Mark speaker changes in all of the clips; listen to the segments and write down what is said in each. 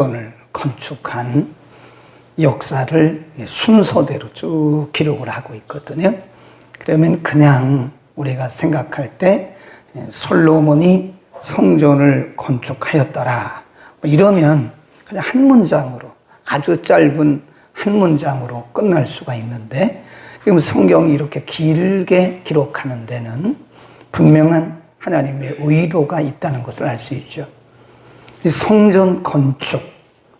Speaker 1: 성전을 건축한 역사를 순서대로 쭉 기록을 하고 있거든요. 그러면 그냥 우리가 생각할 때 솔로몬이 성전을 건축하였더라 이러면 그냥 한 문장으로, 아주 짧은 한 문장으로 끝날 수가 있는데, 지금 성경이 이렇게 길게 기록하는 데는 분명한 하나님의 의도가 있다는 것을 알 수 있죠. 성전 건축,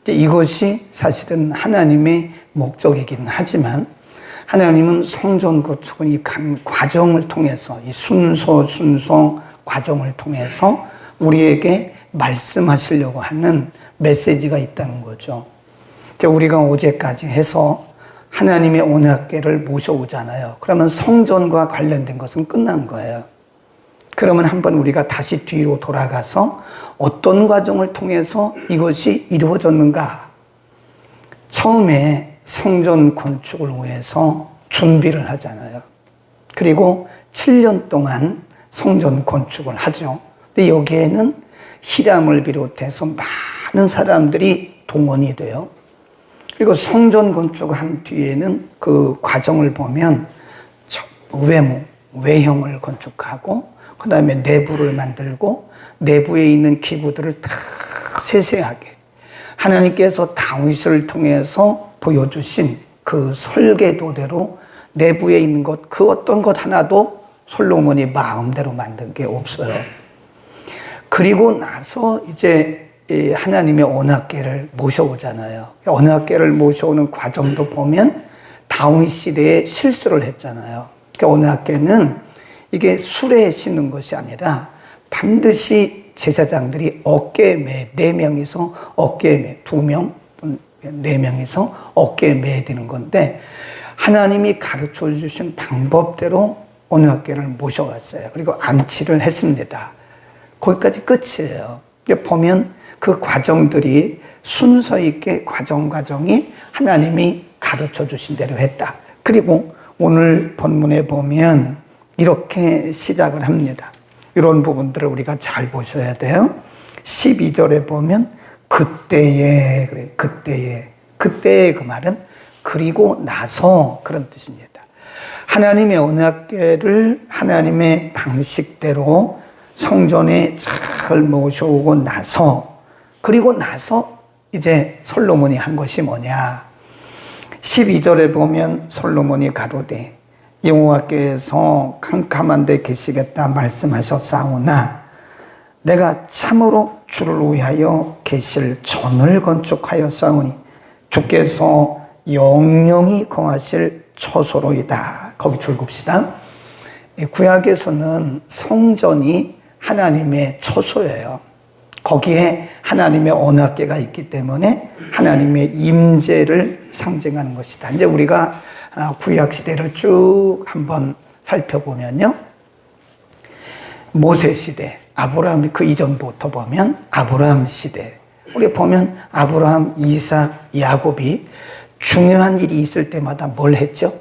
Speaker 1: 이것이 사실은 하나님의 목적이긴 하지만, 하나님은 성전 건축은 이 과정을 통해서, 이 순서 과정을 통해서 우리에게 말씀하시려고 하는 메시지가 있다는 거죠. 우리가 어제까지 해서 하나님의 언약궤를 모셔오잖아요. 그러면 성전과 관련된 것은 끝난 거예요. 그러면 한번 우리가 다시 뒤로 돌아가서 어떤 과정을 통해서 이것이 이루어졌는가? 처음에 성전 건축을 위해서 준비를 하잖아요. 그리고 7년 동안 성전 건축을 하죠. 근데 여기에는 히람을 비롯해서 많은 사람들이 동원이 돼요. 그리고 성전 건축한 뒤에는 그 과정을 보면 외형을 건축하고, 그 다음에 내부를 만들고, 내부에 있는 기구들을 다 세세하게 하나님께서 다윗을 통해서 보여주신 그 설계도대로 내부에 있는 것, 그 어떤 것 하나도 솔로몬이 마음대로 만든 게 없어요. 그리고 나서 이제 하나님의 언약궤를 모셔오잖아요. 언약궤를 모셔오는 과정도 보면 다윗 시대에 실수를 했잖아요. 언약궤는 이게 수레에 싣는 것이 아니라 반드시 제사장들이 어깨에 매, 4명이서 어깨에 매, 2명, 4명이서 어깨에 매드는 건데, 하나님이 가르쳐 주신 방법대로 언약궤를 모셔왔어요. 그리고 안치를 했습니다. 거기까지 끝이에요. 보면 그 과정들이 순서 있게 과정이 하나님이 가르쳐 주신 대로 했다. 그리고 오늘 본문에 보면 이렇게 시작을 합니다. 이런 부분들을 우리가 잘 보셔야 돼요. 12절에 보면 그때에 그 말은 그리고 나서 그런 뜻입니다. 하나님의 언약궤를 하나님의 방식대로 성전에 잘 모셔오고 나서, 그리고 나서 이제 솔로몬이 한 것이 뭐냐? 12절에 보면 솔로몬이 가로되 여호와께서 캄캄한 데 계시겠다 말씀하셨사오나 내가 참으로 주를 위하여 계실 전을 건축하였사오니 주께서 영영히 거하실 처소로이다. 거기 줄급시다. 구약에서는 성전이 하나님의 처소예요. 거기에 하나님의 언약궤가 있기 때문에 하나님의 임재를 상징하는 것이다. 이제 우리가 구약 시대를 쭉 한번 살펴보면요, 모세 시대, 아브라함 그 이전부터 보면 아브라함 시대, 우리 보면 아브라함, 이삭, 야곱이 중요한 일이 있을 때마다 뭘 했죠?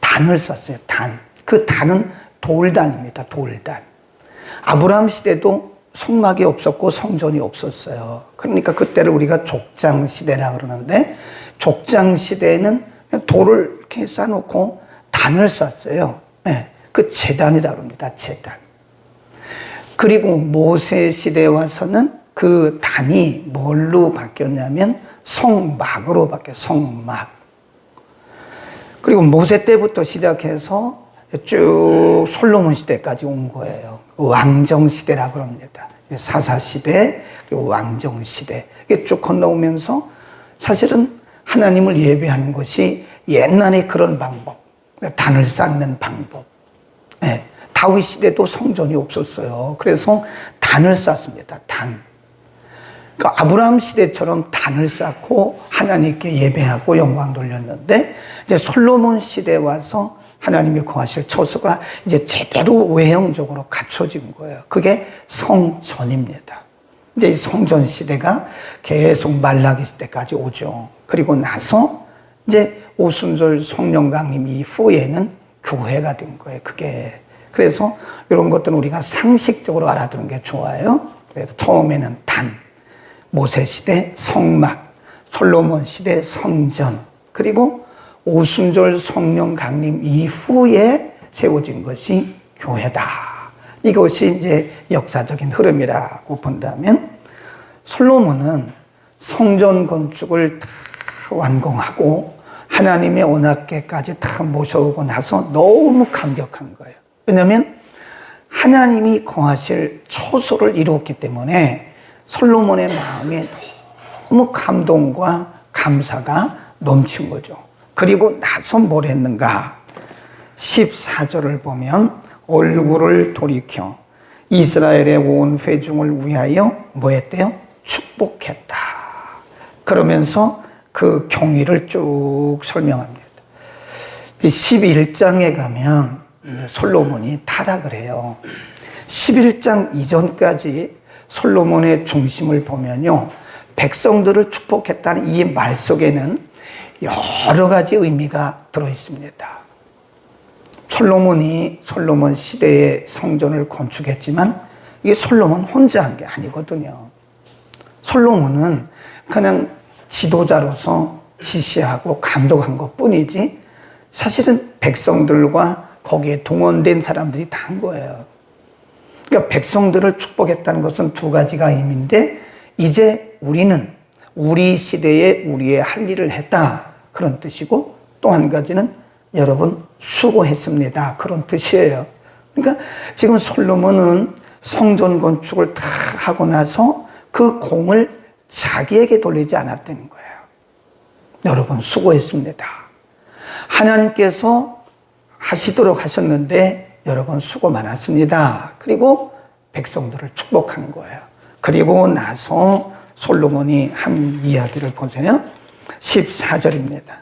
Speaker 1: 단을 썼어요. 단. 그 단은 돌단입니다. 돌단. 아브라함 시대도 성막이 없었고 성전이 없었어요. 그러니까 그때를 우리가 족장 시대라 그러는데, 족장 시대에는 돌을 이렇게 쌓아놓고 단을 쌓았어요. 네, 그 제단이라 그럽니다. 제단. 그리고 모세 시대에 와서는 그 단이 뭘로 바뀌었냐면 성막으로 바뀌었어요. 성막. 그리고 모세 때부터 시작해서 쭉 솔로몬 시대까지 온 거예요. 왕정 시대라고 합니다. 사사 시대, 그리고 왕정 시대. 이게 쭉 건너오면서 사실은 하나님을 예배하는 것이 옛날에 그런 방법, 단을 쌓는 방법. 네. 다윗 시대도 성전이 없었어요. 그래서 단을 쌓습니다. 단. 그러니까 아브라함 시대처럼 단을 쌓고 하나님께 예배하고 영광 돌렸는데, 이제 솔로몬 시대에 와서 하나님이 거하실 처소가 이제 제대로 외형적으로 갖춰진 거예요. 그게 성전입니다. 이제 이 성전 시대가 계속 말라기 시대까지 오죠. 그리고 나서 이제 오순절 성령 강림 이후에는 교회가 된 거예요. 그게. 그래서 이런 것들은 우리가 상식적으로 알아두는 게 좋아요. 그래서 처음에는 단, 모세 시대 성막, 솔로몬 시대 성전, 그리고 오순절 성령 강림 이후에 세워진 것이 교회다. 이것이 이제 역사적인 흐름이라고 본다면, 솔로몬은 성전 건축을 다 완공하고 하나님의 언약궤까지 다 모셔오고 나서 너무 감격한 거예요. 왜냐하면 하나님이 거하실 처소를 이루었기 때문에 솔로몬의 마음에 너무 감동과 감사가 넘친 거죠. 그리고 나서 뭘 했는가? 14절을 보면 얼굴을 돌이켜 이스라엘의 온 회중을 위하여 뭐 했대요? 축복했다. 그러면서 그 경위를 쭉 설명합니다. 11장에 가면 솔로몬이 타락을 해요. 11장 이전까지 솔로몬의 중심을 보면요, 백성들을 축복했다는 이 말 속에는 여러 가지 의미가 들어 있습니다. 솔로몬 시대의 성전을 건축했지만 이게 솔로몬 혼자 한 게 아니거든요. 솔로몬은 그냥 지도자로서 지시하고 감독한 것 뿐이지 사실은 백성들과 거기에 동원된 사람들이 다 한 거예요. 그러니까 백성들을 축복했다는 것은 두 가지가 의미인데, 이제 우리는 우리 시대에 우리의 할 일을 했다, 그런 뜻이고, 또 한 가지는 여러분 수고했습니다, 그런 뜻이에요. 그러니까 지금 솔로몬은 성전 건축을 다 하고 나서 그 공을 자기에게 돌리지 않았다는 거예요. 여러분 수고했습니다. 하나님께서 하시도록 하셨는데 여러분 수고 많았습니다. 그리고 백성들을 축복한 거예요. 그리고 나서 솔로몬이 한 이야기를 보세요. 14절입니다.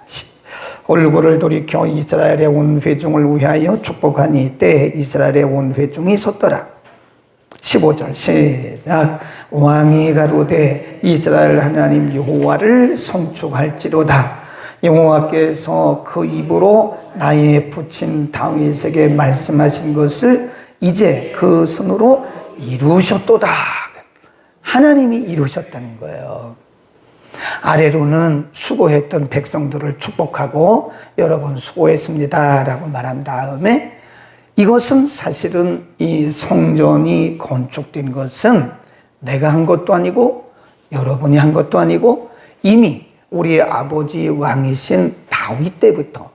Speaker 1: 얼굴을 돌이켜 이스라엘의 온 회중을 위하여 축복하니 이때 이스라엘의 온 회중이 섰더라. 15절 시작. 왕이 가로되 이스라엘 하나님 여호와를 선축할지로다. 여호와께서 그 입으로 나의 부친 다윗에게 말씀하신 것을 이제 그 손으로 이루셨도다. 하나님이 이루셨다는 거예요. 아래로는 수고했던 백성들을 축복하고 여러분 수고했습니다 라고 말한 다음에, 이것은 사실은 이 성전이 건축된 것은 내가 한 것도 아니고 여러분이 한 것도 아니고 이미 우리의 아버지 왕이신 다윗 때부터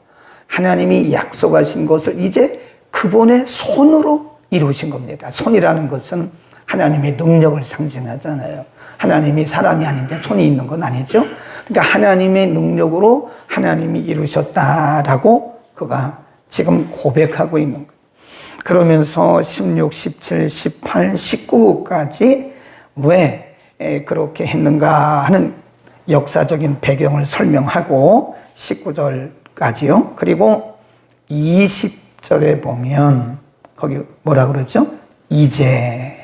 Speaker 1: 하나님이 약속하신 것을 이제 그분의 손으로 이루신 겁니다. 손이라는 것은 하나님의 능력을 상징하잖아요. 하나님이 사람이 아닌데 손이 있는 건 아니죠. 그러니까 하나님의 능력으로 하나님이 이루셨다라고 그가 지금 고백하고 있는 거예요. 그러면서 16, 17, 18, 19까지 왜 그렇게 했는가 하는 역사적인 배경을 설명하고 19절까지요. 그리고 20절에 보면 거기 뭐라 그러죠? 이제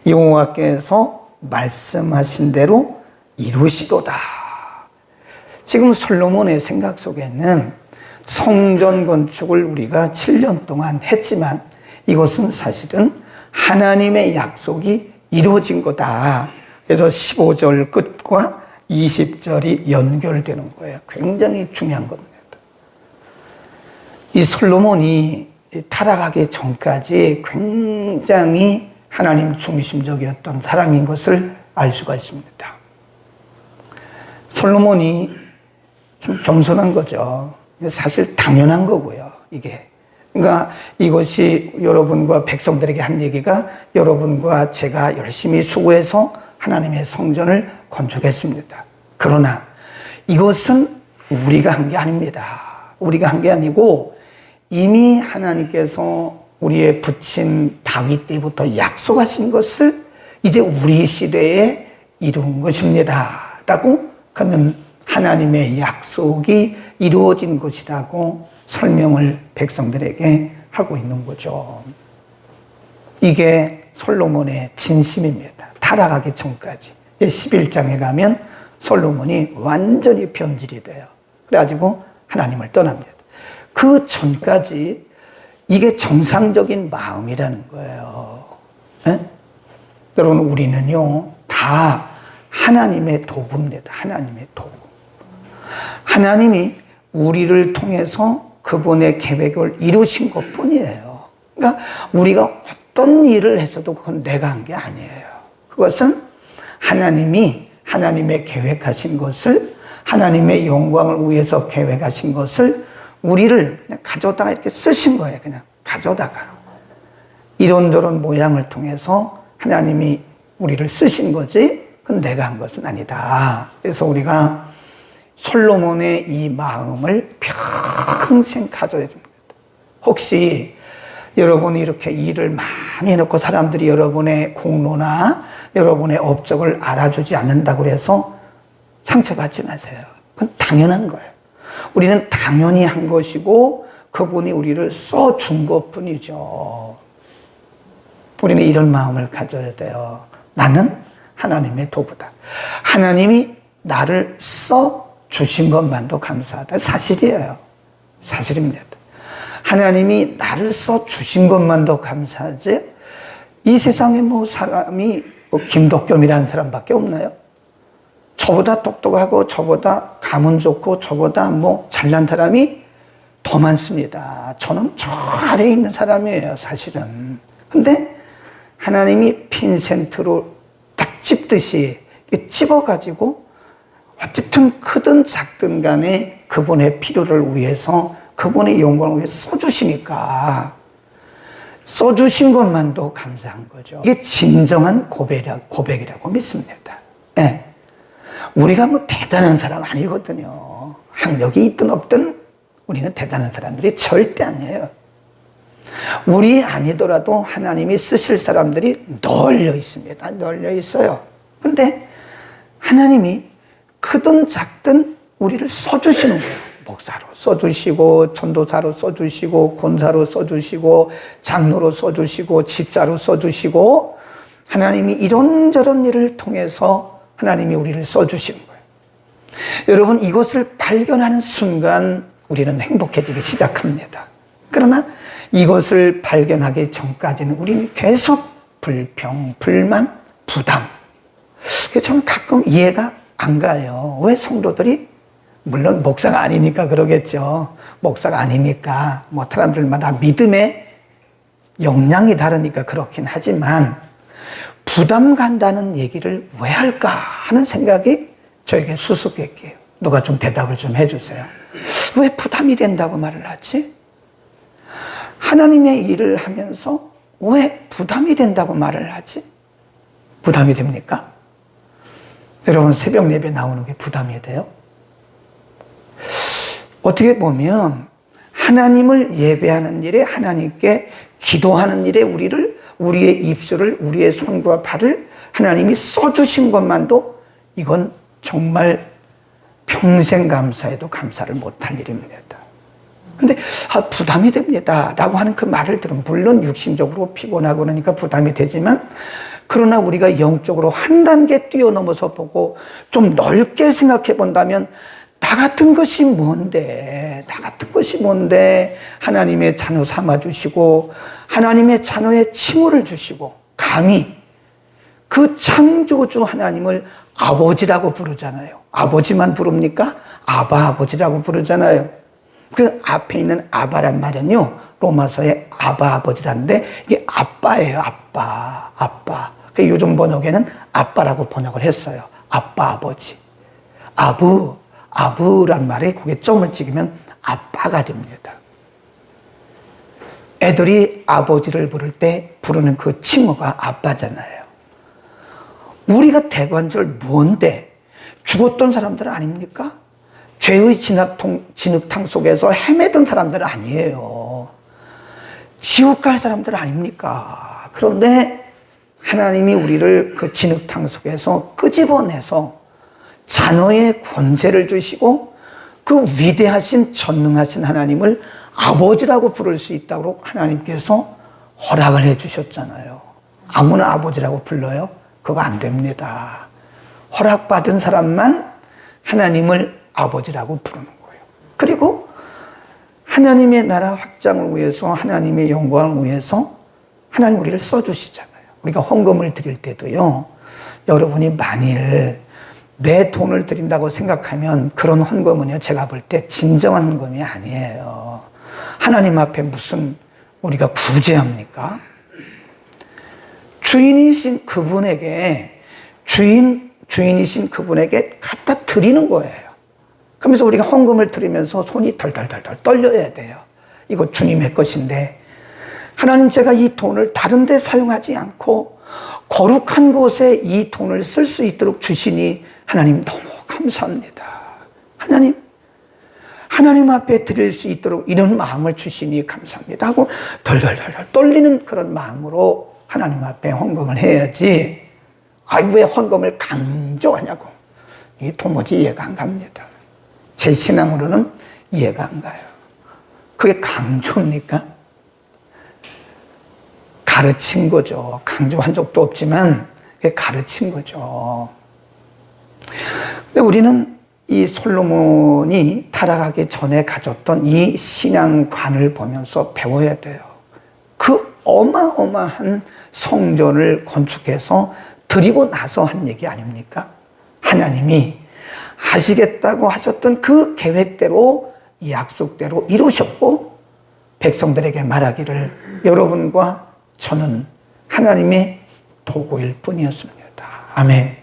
Speaker 1: 여호와께서 말씀하신 대로 이루시도다. 지금 솔로몬의 생각 속에는 성전 건축을 우리가 7년 동안 했지만 이것은 사실은 하나님의 약속이 이루어진 거다. 그래서 15절 끝과 20절이 연결되는 거예요. 굉장히 중요한 겁니다. 이 솔로몬이 타락하기 전까지 굉장히 하나님 중심적이었던 사람인 것을 알 수가 있습니다. 솔로몬이 좀 겸손한 거죠. 사실 당연한 거고요, 이게. 그러니까 이것이 여러분과 백성들에게 한 얘기가 여러분과 제가 열심히 수고해서 하나님의 성전을 건축했습니다. 그러나 이것은 우리가 한 게 아닙니다. 우리가 한 게 아니고 이미 하나님께서 우리의 부친 다윗 때부터 약속하신 것을 이제 우리 시대에 이룬 것입니다 라고 그는 하나님의 약속이 이루어진 것이라고 설명을 백성들에게 하고 있는 거죠. 이게 솔로몬의 진심입니다. 타락하기 전까지. 11장에 가면 솔로몬이 완전히 변질이 돼요. 그래가지고 하나님을 떠납니다. 그 전까지 이게 정상적인 마음이라는 거예요. 네? 여러분, 우리는요 다 하나님의 도구입니다. 하나님의 도구. 하나님이 우리를 통해서 그분의 계획을 이루신 것 뿐이에요. 그러니까 우리가 어떤 일을 했어도 그건 내가 한 게 아니에요. 그것은 하나님이 하나님의 계획하신 것을, 하나님의 영광을 위해서 계획하신 것을 우리를 그냥 가져다가 이렇게 쓰신 거예요. 그냥 가져다가. 이런저런 모양을 통해서 하나님이 우리를 쓰신 거지, 그건 내가 한 것은 아니다. 그래서 우리가 솔로몬의 이 마음을 평생 가져야 됩니다. 혹시 여러분이 이렇게 일을 많이 해놓고 사람들이 여러분의 공로나 여러분의 업적을 알아주지 않는다고 해서 상처받지 마세요. 그건 당연한 거예요. 우리는 당연히 한 것이고 그분이 우리를 써준 것뿐이죠. 우리는 이런 마음을 가져야 돼요. 나는 하나님의 도구다. 하나님이 나를 써주신 것만도 감사하다. 사실이에요. 사실입니다. 하나님이 나를 써주신 것만도 감사하지, 이 세상에 뭐 사람이 김덕겸이라는 사람밖에 없나요? 저보다 똑똑하고 저보다 가문 좋고 저보다 뭐 잘난 사람이 더 많습니다. 저는 저 아래에 있는 사람이에요, 사실은. 근데 하나님이 핀센트로 딱 찝듯이 찝어가지고 어쨌든 크든 작든 간에 그분의 필요를 위해서, 그분의 영광을 위해서 써주시니까 써주신 것만도 감사한 거죠. 이게 진정한 고백이라고 믿습니다. 네. 우리가 뭐 대단한 사람 아니거든요. 학력이 있든 없든 우리는 대단한 사람들이 절대 아니에요. 우리 아니더라도 하나님이 쓰실 사람들이 널려 있습니다. 널려 있어요. 그런데 하나님이 크든 작든 우리를 써주시는 거예요. 목사로 써주시고, 전도사로 써주시고, 권사로 써주시고, 장로로 써주시고, 집사로 써주시고, 하나님이 이런저런 일을 통해서 하나님이 우리를 써주시는 거예요. 여러분, 이것을 발견하는 순간 우리는 행복해지기 시작합니다. 그러나 이것을 발견하기 전까지는 우리는 계속 불평, 불만, 부담. 그래서 저는 가끔 이해가 안 가요. 왜 성도들이, 물론 목사가 아니니까 그러겠죠. 목사가 아니니까 뭐 사람들마다 믿음의 역량이 다르니까 그렇긴 하지만 부담 간다는 얘기를 왜 할까 하는 생각이 저에게 수수께끼예요. 누가 좀 대답을 좀 해주세요. 왜 부담이 된다고 말을 하지? 하나님의 일을 하면서 왜 부담이 된다고 말을 하지? 부담이 됩니까? 여러분, 새벽 예배 나오는 게 부담이 돼요? 어떻게 보면 하나님을 예배하는 일에, 하나님께 기도하는 일에 우리의 입술을, 우리의 손과 발을 하나님이 써주신 것만도 이건 정말 평생 감사해도 감사를 못할 일입니다. 근데 부담이 됩니다 라고 하는 그 말을 들으면 물론 육신적으로 피곤하고 그러니까 부담이 되지만, 그러나 우리가 영적으로 한 단계 뛰어넘어서 보고 좀 넓게 생각해 본다면 나 같은 것이 뭔데, 나 같은 것이 뭔데 하나님의 자녀 삼아주시고 하나님의 자녀의 칭호를 주시고, 감히 그 창조주 하나님을 아버지라고 부르잖아요. 아버지만 부릅니까? 아바 아버지라고 부르잖아요. 그 앞에 있는 아바란 말은요, 로마서의 아바 아버지라는데 이게 아빠예요. 아빠. 그 요즘 번역에는 아빠라고 번역을 했어요. 아빠 아버지. 아부란 말에 거기에 점을 찍으면 아빠가 됩니다. 애들이 아버지를 부를 때 부르는 그 칭호가 아빠잖아요. 우리가 대관절 뭔데? 죽었던 사람들 아닙니까? 죄의 진흙탕 속에서 헤매던 사람들 아니에요. 지옥 갈 사람들 아닙니까? 그런데 하나님이 우리를 그 진흙탕 속에서 끄집어내서 자녀의 권세를 주시고 그 위대하신 전능하신 하나님을 아버지라고 부를 수 있다고 하나님께서 허락을 해 주셨잖아요. 아무나 아버지라고 불러요? 그거 안 됩니다. 허락받은 사람만 하나님을 아버지라고 부르는 거예요. 그리고 하나님의 나라 확장을 위해서, 하나님의 영광을 위해서 하나님 우리를 써주시잖아요. 우리가 헌금을 드릴 때도요, 여러분이 만일 내 돈을 드린다고 생각하면 그런 헌금은요, 제가 볼 때 진정한 헌금이 아니에요. 하나님 앞에 무슨 우리가 구제합니까? 주인이신 그분에게, 주인이신 그분에게 갖다 드리는 거예요. 그러면서 우리가 헌금을 드리면서 손이 덜덜덜덜 떨려야 돼요. 이거 주님의 것인데, 하나님, 제가 이 돈을 다른 데 사용하지 않고 거룩한 곳에 이 돈을 쓸 수 있도록 주시니 하나님 너무 감사합니다. 하나님 앞에 드릴 수 있도록 이런 마음을 주시니 감사합니다 하고 덜덜덜 떨리는 그런 마음으로 하나님 앞에 헌금을 해야지, 왜 헌금을 강조하냐고. 이게 도무지 이해가 안 갑니다. 제 신앙으로는 이해가 안 가요. 그게 강조입니까? 가르친 거죠. 강조한 적도 없지만 그게 가르친 거죠. 근데 우리는 이 솔로몬이 타락하기 전에 가졌던 이 신앙관을 보면서 배워야 돼요. 그 어마어마한 성전을 건축해서 드리고 나서 한 얘기 아닙니까? 하나님이 하시겠다고 하셨던 그 계획대로, 약속대로 이루셨고, 백성들에게 말하기를 여러분과 저는 하나님의 도구일 뿐이었습니다. 아멘.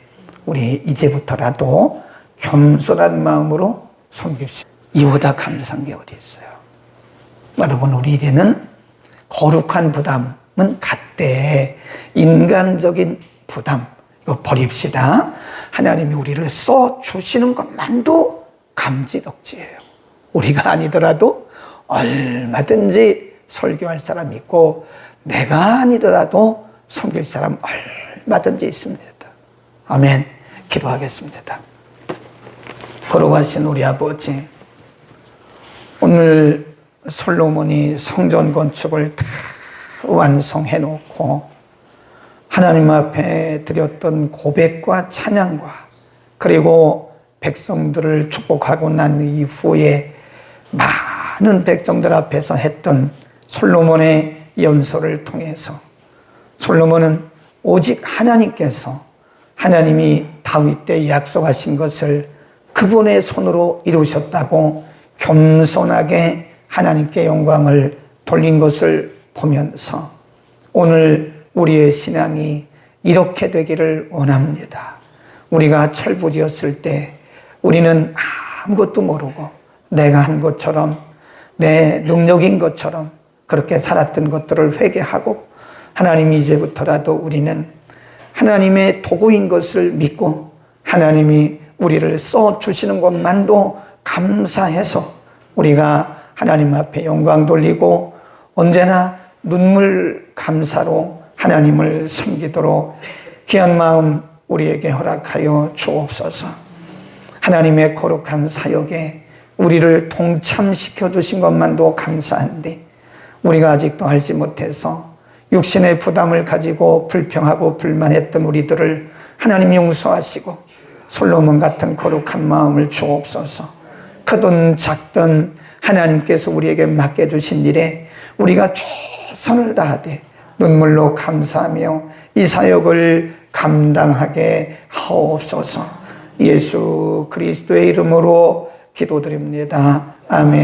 Speaker 1: 우리 이제부터라도 겸손한 마음으로 섬깁시다. 이보다 감사한 게 어디 있어요? 여러분, 우리에게는 거룩한 부담은 갖되 인간적인 부담 이거 버립시다. 하나님이 우리를 써주시는 것만도 감지덕지예요. 우리가 아니더라도 얼마든지 설교할 사람이 있고, 내가 아니더라도 섬길 사람 얼마든지 있습니다. 아멘. 기도하겠습니다. 거룩하신 우리 아버지, 오늘 솔로몬이 성전 건축을 다 완성해 놓고 하나님 앞에 드렸던 고백과 찬양과, 그리고 백성들을 축복하고 난 이후에 많은 백성들 앞에서 했던 솔로몬의 연설을 통해서 솔로몬은 오직 하나님이 다윗 때 약속하신 것을 그분의 손으로 이루셨다고 겸손하게 하나님께 영광을 돌린 것을 보면서 오늘 우리의 신앙이 이렇게 되기를 원합니다. 우리가 철부지였을 때 우리는 아무것도 모르고 내가 한 것처럼, 내 능력인 것처럼 그렇게 살았던 것들을 회개하고, 하나님이 이제부터라도 우리는 하나님의 도구인 것을 믿고 하나님이 우리를 써주시는 것만도 감사해서 우리가 하나님 앞에 영광 돌리고 언제나 눈물 감사로 하나님을 섬기도록 귀한 마음 우리에게 허락하여 주옵소서. 하나님의 거룩한 사역에 우리를 동참시켜 주신 것만도 감사한데, 우리가 아직도 알지 못해서 육신의 부담을 가지고 불평하고 불만했던 우리들을 하나님 용서하시고 솔로몬 같은 거룩한 마음을 주옵소서. 크든 작든 하나님께서 우리에게 맡겨주신 일에 우리가 최선을 다하되 눈물로 감사하며 이 사역을 감당하게 하옵소서. 예수 그리스도의 이름으로 기도드립니다. 아멘.